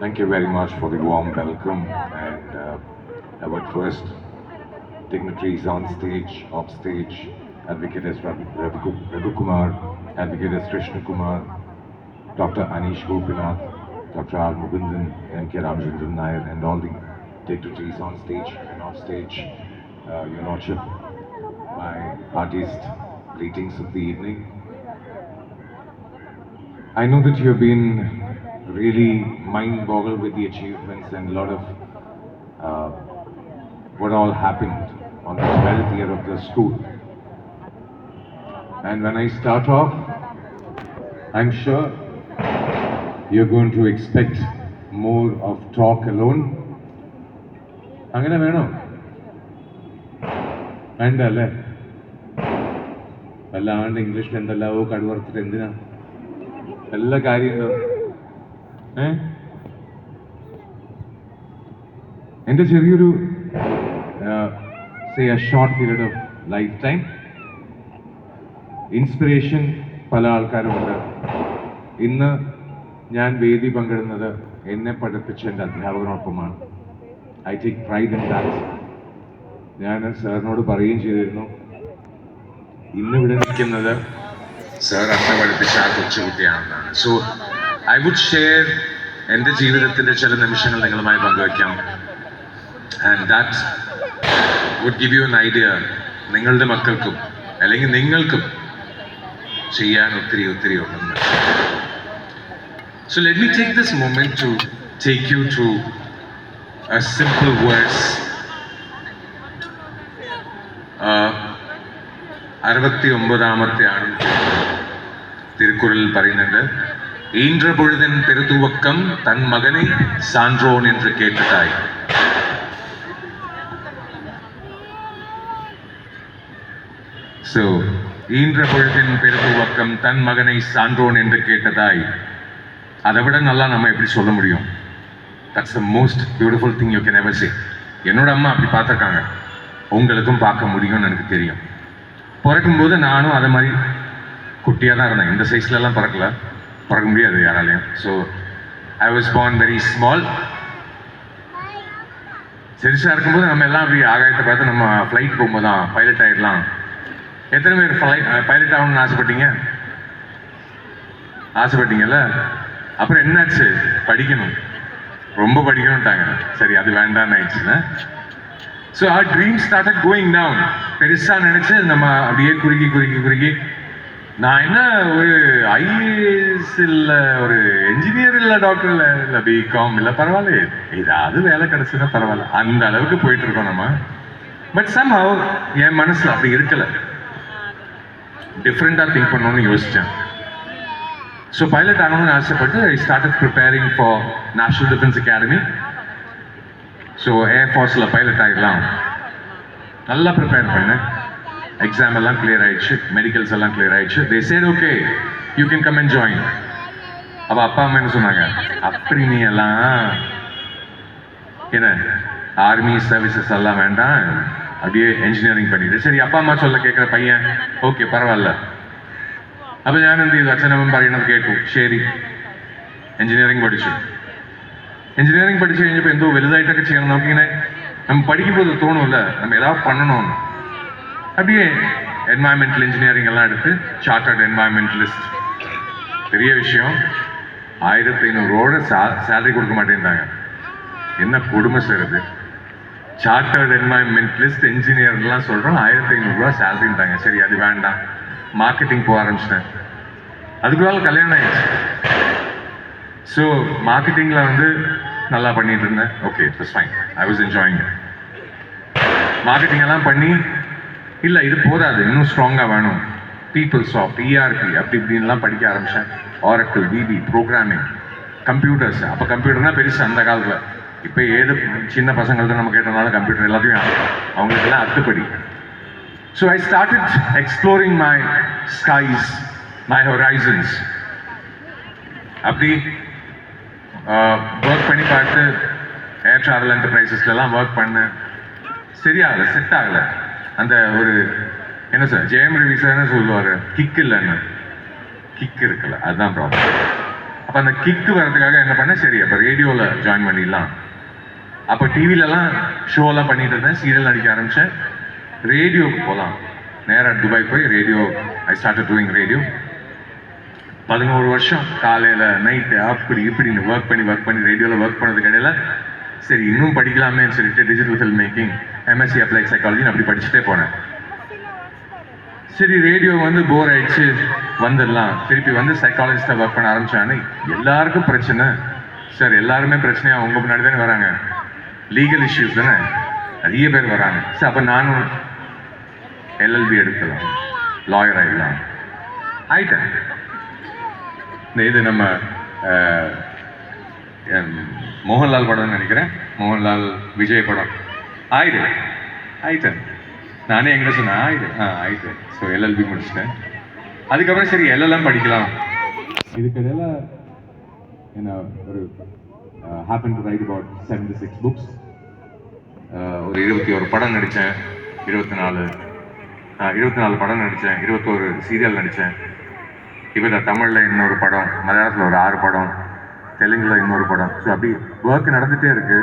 Thank you very much for the warm welcome and our first dignitaries on stage, off stage, Advocate S. Raghu Kumar, Advocate S. Krishna Kumar, Dr. Anish Gopinath, Dr. R. Mugundan, M.K. Ramachandran Nair, and all the dignitaries on stage and off stage. Your Lordship, my artist greetings of the evening. I know that you have been really mind-boggled with the achievements and a lot of what all happened on the 12th year of the school. And when I start off, I'm sure you're going to expect more of talk alone. അങ്ങനെ വേണോ? വേണ്ട അല്ലേ? വല്ലാണ്ട് ഇംഗ്ലീഷിൽ എന്തെല്ലാവോ കടുവറുത്തിട്ട് എന്തിനാ? എല്ലാ കാര്യമുണ്ടോ? എൻ്റെ ചെറിയൊരു say a short period of life time inspiration പല ആൾക്കാരുമുണ്ട്. ഇന്ന് ഞാൻ വേദി പങ്കിടുന്നത് എന്നെ പഠിപ്പിച്ച എൻ്റെ അധ്യാപകനോടൊപ്പമാണ്. I take pride in that. ഞാൻ സാറിനോട് പറയുകയും ചെയ്തിരുന്നു, ഇന്നിവിടെ നിൽക്കുന്നത് സാർ അന്ന് പഠിപ്പിച്ച ആ കൊച്ചുകുട്ടിയാണെന്നാണ്. സോ ഐ വുഡ് ഷെയർ എൻ്റെ ജീവിതത്തിൻ്റെ ചില നിമിഷങ്ങൾ നിങ്ങളുമായി പങ്കുവയ്ക്കാം. And that would give you an idea. നിങ്ങളുടെ മക്കൾക്കും അല്ലെങ്കിൽ നിങ്ങൾക്കും ചെയ്യാൻ ഒത്തിരി ഒത്തിരി ഉണ്ടെന്ന്. So let me take this moment to take you to a simple verse. 69ാമത്തെ തിരുക്കുറളിൽ പറയുന്നുണ്ട്, ஈன்ற பொழுதின் பெருதுவக்கம் தன் மகனை சான்றோன் என்று கேட்டதாய். So ஈன்ற பொழுதின் பெருதுவக்கம் தன் மகனை சான்றோன் என்று கேட்டதாய். அதை விட நல்லா நம்ம எப்படி சொல்ல முடியும்? That's the most beautiful thing you can ever say. என்னோட அம்மா அப்படி பார்த்துருக்காங்க, உங்களுக்கும் பார்க்க முடியும்னு எனக்கு தெரியும். பிறக்கும்போது நானும் அதை மாதிரி குட்டியாக தான் இருந்தேன். இந்த சைஸ்லலாம் பிறக்க முடியாது யாராலையும். So I was born very small. சிறுசாக இருக்கும்போது நம்ம எல்லாம் அப்படி ஆகாயத்தை பார்த்து நம்ம ஃப்ளைட் போகும்போது தான் பைலட் ஆகிடலாம். எத்தனை பேர் பைலட் ஆகணும்னு ஆசைப்பட்டீங்கல்ல? அப்புறம் என்னாச்சு? படிக்கணும், ரொம்ப படிக்கணும்ட்டாங்க. சரி, அது வேண்டான்னு ஆயிடுச்சுன்னா so our dream started going down. பெருசாக நினச்சி நம்ம அப்படியே குறுக்கி நான் என்ன ஒரு ஐஏஎஸ் இல்லை, ஒரு என்ஜினியர் இல்லை, டாக்டர் இல்லை பிகாம் இல்லை, பரவாயில்ல ஏதாவது வேலை கிடைச்சதுன்னா பரவாயில்ல, அந்த அளவுக்கு போயிட்டு இருக்கோம் நம்ம. பட் சம்ஹவ் என் மனசில் அப்படி இருக்கலை. டிஃப்ரெண்ட்டாக திங்க் பண்ணணும்னு யோசித்தேன். ஸோ பைலட் ஆகணும்னு ஆசைப்பட்டு I started preparing for National Defence Academy. So ஏர்ஃபோர்ஸில் பைலட் ஆகிடலாம் நல்லா ப்ரிப்பேர் பண்ணேன். எக்ஸாம் எல்லாம் கிளியர் ஆயிடுச்சு, மெடிக்கல்ஸ் எல்லாம் கிளியர் ஆயிடுச்சு. They said okay you can come and join. அப்போ அப்பா அம்மா என்ன சொன்னாங்க, அப்படி நீ எல்லாம் என்ன ஆர்மி சர்வீசஸ் எல்லாம் வேண்டாம், அப்படியே என்ஜினியரிங் பண்ணிட்டு. சரி, அப்பா அம்மா சொல்ல கேட்குற பையன், ഓക്കെ പരവായില്ല. അപ്പോൾ ഞാൻ എന്ത് ചെയ്തു, അച്ഛനമ്മ പറയണത് കേട്ടു. ശരി, എൻജിനീയറിംഗ് പഠിച്ചു. എൻജിനീയറിംഗ് പഠിച്ചു കഴിഞ്ഞപ്പോൾ എന്തോ വലുതായിട്ടൊക്കെ ചെയ്യണം. നമുക്കിങ്ങനെ நம்ம படிக்கும்போது தோணும்ல, நம்ம ஏதாவது பண்ணணும்னு. அப்படியே என்வாயன்மெண்டல் இன்ஜினியரிங் எல்லாம் எடுத்து சார்ட்டர்ட் என்வாயன்மெண்டலிஸ்ட். பெரிய விஷயம், 1500 சேலரி கொடுக்க மாட்டேன்ட்டாங்க. என்ன கொடுமை செய்யுது? சார்ட்டர்ட் என்வாயன்மெண்டலிஸ்ட் என்ஜினியர்லாம் சொல்கிறோம், 1500 சேலரின்ட்டாங்க. சரி, அது வேண்டாம், மார்க்கெட்டிங் போக ஆரம்பிச்சிட்டேன். அதுக்குள்ளால கல்யாணம் ஆயிடுச்சு. ஸோ மார்க்கெட்டிங்கில் வந்து நல்லா பண்ணிட்டு இருந்தேன். Okay, it was fine, I was enjoying. Marketing எல்லாம் பண்ணி, இல்லை இது போதாது, இன்னும் ஸ்ட்ராங்காக வேணும், பீப்புள் சாஃப்ட், இஆர்பி அப்படி இப்படின்லாம் படிக்க ஆரம்பித்தேன். Oracle, VB, programming, computers. அப்போ கம்ப்யூட்டர்னால் பெருசு அந்த காலத்தில். இப்போ ஏது சின்ன பசங்கள்ட்ட நம்ம கேட்டனாலும் கம்ப்யூட்டர் எல்லாத்தையும் அவங்களுக்கெல்லாம் அத்துப்படி. So I started exploring my skies, my horizons. அப்படி ஒர்க் பண்ணி பார்த்து ஏர் ட்ராவல் என்டர்பிரைசஸ்லாம் ஒர்க் பண்ணேன். சரியாகலை, செட் ஆகலை. அந்த ஒரு என்ன சார் ஜெயம் ரவி சார் சொல்லுவார், கிக் இல்லைன்னு. கிக் இருக்குல்ல, அதுதான் ப்ராப்ளம். அப்போ அந்த கிக்கு வர்றதுக்காக என்ன பண்ணேன், சரி அப்போ ரேடியோவில் ஜாயின் பண்ணிடலாம். அப்போ டிவிலலாம் ஷோலாம் பண்ணிட்டு இருந்தேன், சீரியல் நடிக்க ஆரம்பித்தேன். ரேடியோவுக்கு போகலாம், நேராக துபாய் போய் radio, I started doing radio. 11 வருஷம் காலையில் நைட்டு அப்படி இப்படின்னு ஒர்க் பண்ணி ரேடியோவில் ஒர்க் பண்ணதுக்கு இடையில சரி இன்னும் படிக்கலாமேன்னு சொல்லிட்டு digital film making, MSc applied சைக்காலஜின்னு அப்படி படிச்சுட்டே போனேன். சரி ரேடியோ வந்து போர் ஆயிடுச்சு, வந்துடலாம், திருப்பி வந்து சைக்காலஜிஸ்டாக ஒர்க் பண்ண ஆரம்பிச்சான்னு எல்லாருக்கும் பிரச்சனை. சார் எல்லாருமே பிரச்சனையாக உங்கள் முன்னாடி தானே வராங்க, லீகல் இஷ்யூஸ் தானே நிறைய பேர் வராங்க. சார் அப்போ நானும் எல்எல்பி எடுக்கலாம், லாயர் ஆகிடலாம் ஆயிட்டேன். இது நம்ம மோகன்லால் படம்னு நினைக்கிறேன், மோகன்லால் விஜய் படம். ஆயிட்டேன் நானே எங்கே சொன்னேன், ஆயிட்டேன். ஸோ எல்எல்பி முடிச்சிட்டேன். அதுக்கப்புறம் சரி எல்எல்எம் படிக்கலாம். இதுக்கிடையில் என்ன ஒரு happen to right about 76 books, ஒரு 21 படம் நடித்தேன், 24 படம் நடித்தேன், 21 சீரியல் நடித்தேன். இப்போ தமிழில் இன்னொரு படம், மலையாளத்தில் ஒரு 6 படம், தெலுங்கில் இன்னொரு படம். ஸோ அப்படி ஒர்க் நடந்துகிட்டே இருக்கு.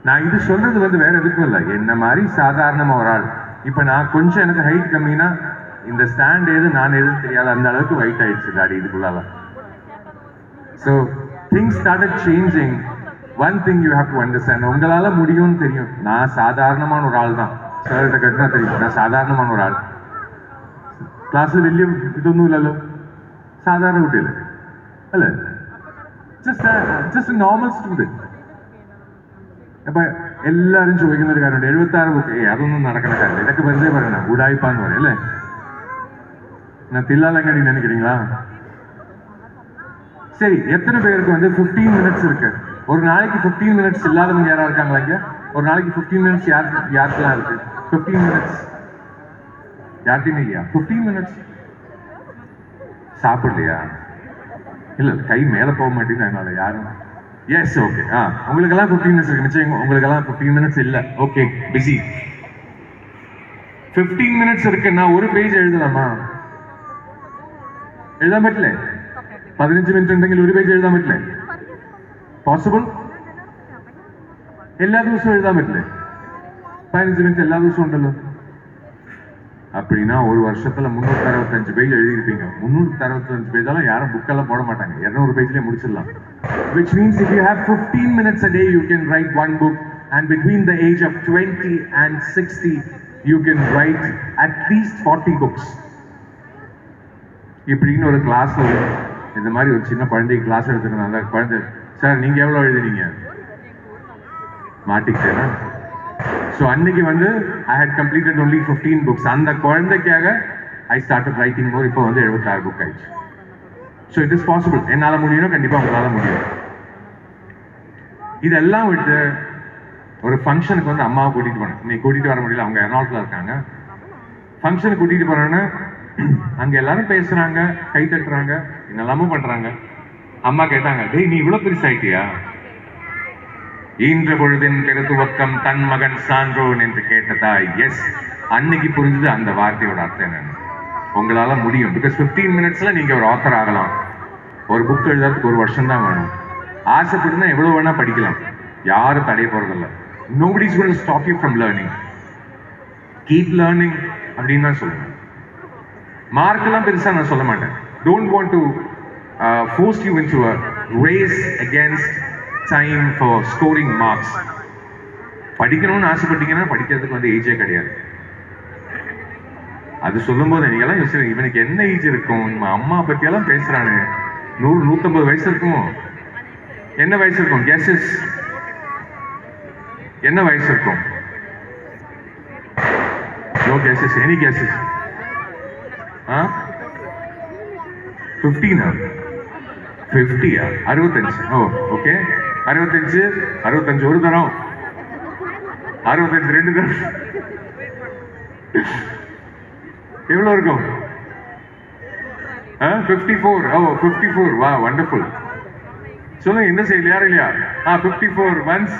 நான் இது சொல்றது வந்து வேற எதுக்கும் இல்லை, என்ன மாதிரி சாதாரணமாக ஒரு ஆள். இப்போ நான் கொஞ்சம் எனக்கு ஹைட் கம்மினா இந்த ஸ்டாண்ட் எது நான் எதுவும் தெரியாது, அந்த அளவுக்கு வெயிட் ஆயிடுச்சு காடி இதுக்குள்ளால. So things started changing. One thing you have to understand, உங்களால் முடியும்னு தெரியும். நான் சாதாரணமான ஒரு ஆள் தான், சார்கிட்ட கட்டினா தெரியும் நான் சாதாரணமான ஒரு ஆள். ക്ലാസ്സിൽ വലിയ ഇതൊന്നുമില്ലല്ലോ, സാധാരണ കുട്ടിയല്ലേ അല്ലേ, ജസ്റ്റ് നോർമൽ സ്റ്റുഡൻറ്. അപ്പൊ എല്ലാവരും ചോദിക്കുന്ന ഒരു കാര്യമുണ്ട്, 76 ബുക്ക്, അതൊന്നും നടക്കണ കാര്യമില്ല, ഇതൊക്കെ വെറുതെ പറയണം, ഉടായിപ്പാന്ന് പറയും അല്ലേ. நான் தில்லாலங்கடி நினைக்கிறீங்களா? சரி, எத்தனை பேருக்கு வந்து 15 மினிட்ஸ் இருக்கு? ஒரு நாளைக்கு 15 மினிட்ஸ் இல்லாதவங்க யாரா இருக்காங்களா இங்க? ஒரு நாளைக்கு 15 மினிட்ஸ் யாருக்கெல்லாம் இருக்கு? 15 மினிட்ஸ் யார்கிட்டையும் இல்லையா? 15 மினிட்ஸ் சாப்பிடலையா? இல்ல கை மேல போக மாட்டேங்குது அதனால யாரும். எஸ் ஓகே, உங்களுக்கெல்லாம் 15 மினிட்ஸ் இருக்கு. நிச்சயம் உங்களுக்கெல்லாம் 15 மினிட்ஸ் இல்ல, ஓகே பிஸி. 15 மினிட்ஸ் இருக்குன்னா ஒரு பேஜ் எழுதலாமா? എഴുതാൻ പറ്റില്ലേ? 15 മിനിറ്റ് ഉണ്ടെങ്കിൽ ഒരു പേജ് എഴുതാൻ പറ്റില്ലേ? പോസിബിൾ? എല്ലാ ദിവസവും എഴുതാൻ പറ്റില്ലേ? 15 മിനിറ്റ് എല്ലാ ദിവസവും ഉണ്ടല്ലോ. அப்படின்னா ஒரு வருஷத்துல 365 பேஜ் எழுதியிருப்பீங்க. 365 பேஜெல்லாம் யாரும் புக்கெல்லாம் போட மாட்டாங்க, 200 பேஜ்லயே முடிச்சிடலாம். Which means if you have 15 minutes a day, you can write one book, and between the age of 20 and 60, you can write at least 40 books. இப்படின்னு ஒரு கிளாஸ்ல இந்த மாதிரி ஒரு சின்ன குழந்தைக்கு கிளாஸ் எடுத்துருந்தாங்க. குழந்தை, சார் நீங்க எவ்வளவு எழுதினீங்க? மாட்டிக்கிட்டேனா? ஸோ அன்னைக்கு வந்து ஐ ஹேட் கம்ப்ளீட்டட் ஒன்லி 15 புக்ஸ். அந்த குழந்தைக்காக ஐ ஸ்டார்டட் ரைட்டிங் மோர். இப்போ வந்து 76 புக் ஆயிடுச்சு. So it is possible. என்னால் முடியும், கண்டிப்பாக உங்களால் முடியும். இதெல்லாம் விட்டு ஒரு ஃபங்க்ஷனுக்கு வந்து அம்மாவை கூட்டிகிட்டு போனேன். நீ கூட்டிகிட்டு வர முடியல, அவங்க எர்ணாகுளத்தில் இருக்காங்க. ஃபங்க்ஷனுக்கு கூட்டிகிட்டு போனோன்னு அங்கே எல்லாரும் பேசுகிறாங்க, கை தட்டுறாங்க, என்னெல்லாமும் பண்ணுறாங்க. அம்மா கேட்டாங்க, டேய் நீ இவ்வளோ பெருசாயிட்டியா? ஈன்ற பொழுதின் பெருதுவக்கம் தன் மகன் சான்றோன் என்று கேட்டதா? எஸ், அன்னைக்கு புரிஞ்சது அந்த வார்த்தையோட அர்த்தம் என்னன்னு. உங்களால முடியும். பிகாஸ் 15 மினிட்ஸ்ல நீங்க ஒரு ஆத்தர் ஆகலாம். ஒரு புக் எழுதுறதுக்கு 1 வருஷம் தான் வேணும். ஆசைப்படுனா எவ்வளவு வேணா படிக்கலாம், யாரும் தடைய போறதில்ல. nobody is going to stop you from learning. keep learning அப்படின்னு தான் சொல்லுவேன். மார்க் எல்லாம் பெருசா நான் சொல்ல மாட்டேன். don't want to force you into a race against time for scoring marks. படிக்கணும்னு ஆசைப்பட்டீங்கன்னா படிக்கிறதுக்கு வந்து ஏஜே கிடையாது. அது சொல்லும் போது நீங்கெல்லாம் யோசிச்சு, இவனுக்கு என்ன ஏஜ் இருக்கும், அம்மா பத்தியெல்லாம் பேசுறானு, 100-150 வயசு இருக்கும். என்ன வயசு இருக்கும்? கெஸஸ் என்ன வயசு இருக்கும்? No guesses, any guesses? 15 50 65. Oh okay, 65 ஒரு தரம், 65 2 தரம், எவ்வளவு இருக்கும்? 54. ஓ 54. வா வண்டர்ஃபுல். சொல்லுங்க, இந்த சைடு யாரும் இல்லையா? 54 once,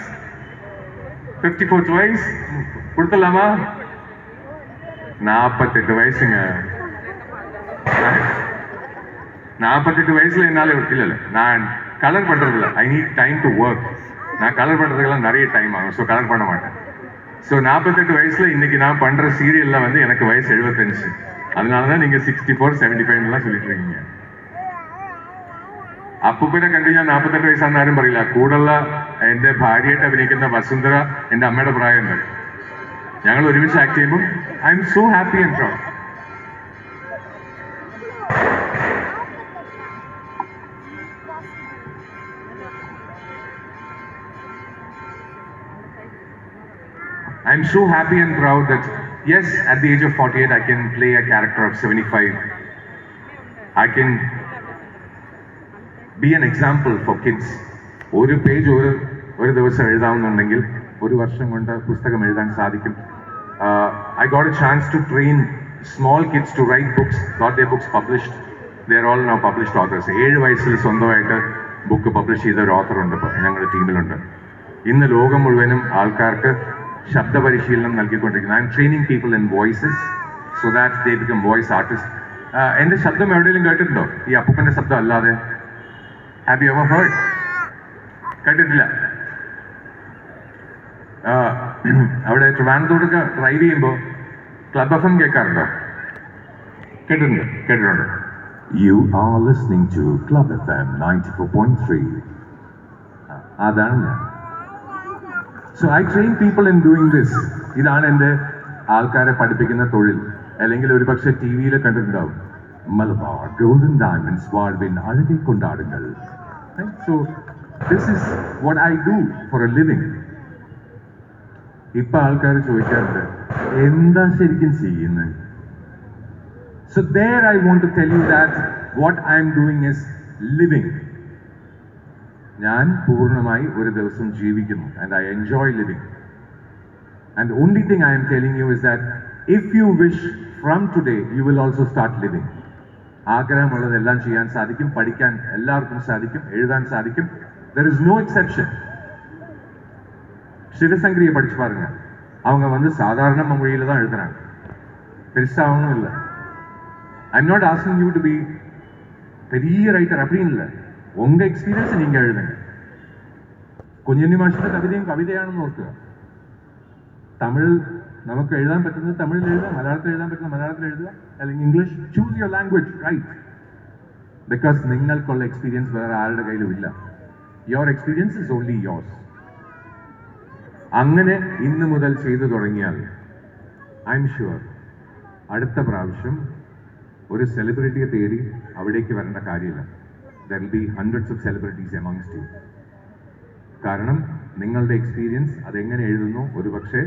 54 twice. கொடுத்துடலாமா? 48 வயசுங்க. 48 வயசுல என்னால இல்ல நான் கலர் பண்றதில்ல. I need time to work. நான் கலர் பண்றதுக்கெல்லாம் நிறைய டைம் ஆகும். ஸோ கலர் பண்ண மாட்டேன். ஸோ 48 வயசுல இன்னைக்கு நான் பண்ற சீரியல்ல வந்து எனக்கு வயசு 75. அதனாலதான் நீங்க 64, 75 சொல்லிட்டு இருக்கீங்க. അപ്പൂപ്പനെ കണ്ടു ഞാൻ 48 വയസ്സാണെന്ന് ആരും പറയില്ല. കൂടുള്ള എന്റെ ഭാര്യയായിട്ട് അഭിനയിക്കുന്ന വസുന്ധര എന്റെ അമ്മയുടെ പ്രായമുണ്ട്. ഞങ്ങൾ ഒരുമിച്ച് ആക്ട് ചെയ്യുമ്പോൾ I M so happy and proud. I am so happy and proud that yes, at the age of 48 I can play a character of 75. I can be an example for kids. ഒരു page ഒരു ദിവസം എഴുതാവുന്നുണ്ടെങ്കിൽ ഒരു വർഷം കൊണ്ട് പുസ്തകം എഴുതാൻ സാധിക്കും. I got a chance to train small kids to write books, got their books published. They are all now published authors. 7 വയസ്സിൽ സ്വന്തമായിട്ട് ബുക്ക് പബ്ലിഷ് ചെയ്ത ഒരു ഓഥർ ഉണ്ട് ഇപ്പോൾ ഞങ്ങളുടെ ടീമിലുണ്ട്. ഇന്ന് ലോകം മുഴുവനും ആൾക്കാർക്ക് ശബ്ദ പരിശീലനം നൽകിക്കൊണ്ടിരിക്കുന്നു. I am training people in voices so that they become voice artist. എൻ്റെ ശബ്ദം എവിടെയെങ്കിലും കേട്ടിട്ടുണ്ടോ? ഈ അപ്പൂപ്പൻ്റെ ശബ്ദം അല്ലാതെ ഹാവ് യു എവർ ഹേർഡ്? കേട്ടിട്ടില്ല? അവിടെ ട്രിവാൻഡ്രത്തോടൊക്കെ ഡ്രൈവ് ചെയ്യുമ്പോൾ ക്ലബ് എഫ് എം കേൾക്കാറുണ്ടോ? കേട്ടിട്ടുണ്ട്. You are listening to club F M 94.3. അതാണ് ഞാൻ. So I train people in doing this. ഇതാണ് എൻ്റെ ആൾക്കാരെ പഠിപ്പിക്കുന്ന തൊഴിൽ. അല്ലെങ്കിൽ ഒരു പക്ഷേ ടി വിയിൽ കണ്ടിട്ടുണ്ടാവും, മലബാർ ഗോൾഡൻ ഡയമണ്ട്സ് വാഴ്വിൻ അഴകെ കൊണ്ടാടുങ്ങൾ. So this is what I do for a living. ഇപ്പൊ ആൾക്കാർ ചോദിക്കാറുണ്ട് എന്താ ശരിക്കും ചെയ്യുന്നത്. So there I want to tell you that what I am doing is living. ഞാൻ പൂർണ്ണമായി ഒരു ദിവസം ജീവിക്കുന്നു and I enjoy living. And the only thing I am telling you is that if you wish from today you will also start living. ആഗ്രഹമുള്ളതെല്ലാം ചെയ്യാൻ സാധിക്കും, പഠിക്കാൻ എല്ലാവർക്കും സാധിക്കും, എഴുതാൻ സാധിക്കും. There is no exception. சிவசங்கரியை படிச்சு பாருங்க. அவங்க வந்து சாதாரண மொழியில தான் எழுதுறாங்க, பெருசாகணும் இல்லை. I am not asking you to be பெரிய ரைட்டர் அப்படின்னு இல்லை. உங்க எக்ஸ்பீரியன்ஸ் நீங்க எழுதுங்க. കുഞ്ഞുണ്ണി മാഷിന്റെ കവിതയും കവിതയാണെന്ന് ഓർക്കുക. തമിഴ് നമുക്ക് എഴുതാൻ പറ്റുന്നത് തമിഴിൽ എഴുതുക, മലയാളത്തിൽ എഴുതാൻ പറ്റുന്നത് മലയാളത്തിൽ എഴുതുക, അല്ലെങ്കിൽ English. Choose your language, right? Because നിങ്ങൾക്കുള്ള എക്സ്പീരിയൻസ് വേറെ ആരുടെ കയ്യിലും ഇല്ല. Your experience is only yours. അങ്ങനെ ഇന്ന് മുതൽ ചെയ്തു തുടങ്ങിയാൽ ഐ എം ഷുവർ അടുത്ത പ്രാവശ്യം ഒരു സെലിബ്രിറ്റിയെ തേടി അവിടേക്ക് വരേണ്ട കാര്യമില്ല. there will be hundreds of celebrities amongst you. കാരണം നിങ്ങളുടെ എക്സ്പീരിയൻസ് അതെങ്ങനെ എഴുതുന്നു, ഒരു പക്ഷേ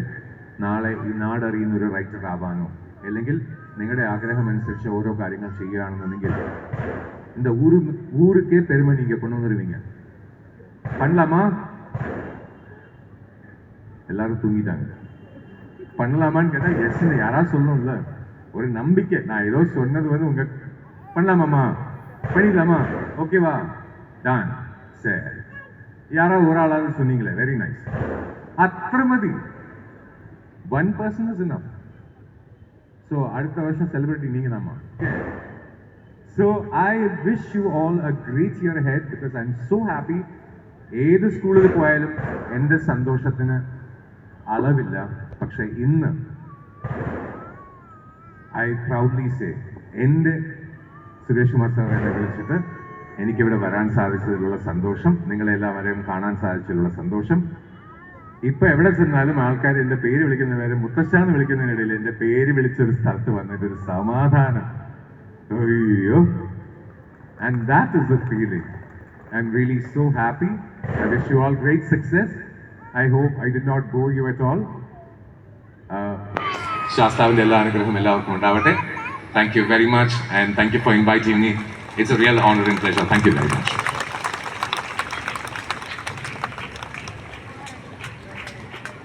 നാളെ ഈ നാടറിയുന്ന ഒരു റൈറ്റർ ആവാനോ, അല്ലെങ്കിൽ നിങ്ങളുടെ ആഗ്രഹം അനുസരിച്ച് ഓരോ കാര്യങ്ങൾ ചെയ്യുകയാണെന്നുണ്ടെങ്കിൽ இந்த ஊருக்கே பெருமை நீங்க கொண்டு வந்துருவீங்க. பண்ணலாமா? எல்லாரும் தூங்கிட்டாங்க. பண்ணலாமான்னு கேட்டா எஸ்ன்னு யாராவது சொல்லணும்ல. ஒரு நம்பிக்கை. நான் ஏதோ சொன்னது வந்து உங்க பண்ணலாமாமா, பண்ணிடலாமா, ஓகேவா, டான், சரி. யாராவது ஒரு ஆளாவது சொன்னீங்களே, வெரி நைஸ். அത്ര മതി. 1 person is enough. So அடுத்த வருஷம் செலிபிரிட்டி நீங்க தான்மா. So I wish you all a great year ahead because I'm so happy. ഏത് സ്കൂളിൽ പോയാലും എൻ്റെ സന്തോഷത്തിന് അളവില്ല. പക്ഷെ ഇന്ന് ഐ പ്രൗഡ്ലി സേ എൻ്റെ സുരേഷ് കുമാർ സാർ എന്നെ വിളിച്ചിട്ട് എനിക്കിവിടെ വരാൻ സാധിച്ചതിലുള്ള സന്തോഷം, നിങ്ങളെല്ലാവരെയും കാണാൻ സാധിച്ചതിലുള്ള സന്തോഷം. ഇപ്പൊ എവിടെ ചെന്നാലും ആൾക്കാർ എൻ്റെ പേര് വിളിക്കുന്നവരെ മുത്തശ്ശാന്ന് വിളിക്കുന്നതിനിടയിൽ എൻ്റെ പേര് വിളിച്ചൊരു സ്ഥലത്ത് വന്നിട്ട് ഒരു സമാധാനം. അയ്യോ. And that is the feeling. I'm really so happy. I wish you all great success. I hope I did not bore you at all. ശാസ്താവിന്റെ എല്ലാ അനുഗ്രഹവും എല്ലാവർക്കും ഉണ്ടാവട്ടെ. Thank you very much and thank you for inviting me. It's a real honor and pleasure. Thank you very much.